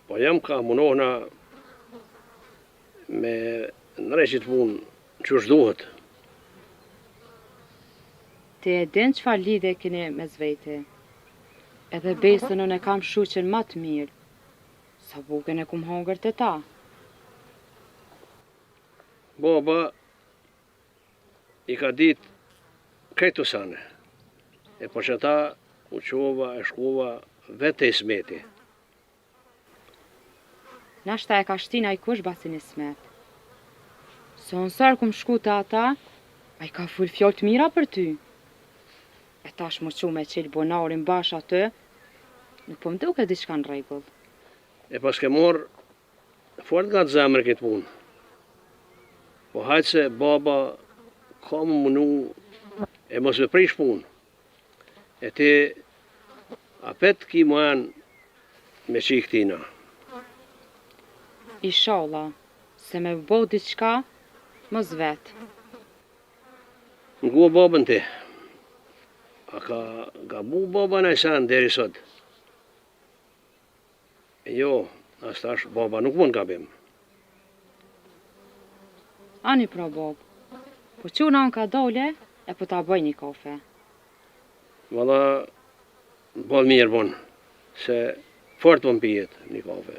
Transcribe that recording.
Po jam ka munohna me nëreshit punë që është duhet. Ti e din çfarë lidhje keni mes veti. Edhe besën unë e kam shoqen më të mirë. Sa bukën e kum hongër të ta. Baba i ka ditë këto sane. E po që ta u qova e shkova vetë e smeti. Nashta e ka shtina i kush basin i smet. Se unë sërë kum shku të ata, a i ka full fjallë të mira për ty. E tash më qu me qilë bonarin bash aty, nuk po më duke diçka në rregull. E pas ke morë fort nga të zemër këtë punë. Po hajtë se baba ka më munu e mos me prish punë. E ti apet ki më janë me qikë tina. Inshallah, se me bo diçka, mos vetë. Ngua babën ti. A ka gabu baba në sen deri sot? Jo, as tash baba nuk mund gabim. Ani pra bab, po quna unë ka dole, e po ta bëj një kafe. Valla, bol mirë bon, se fort po më pijet një kafe.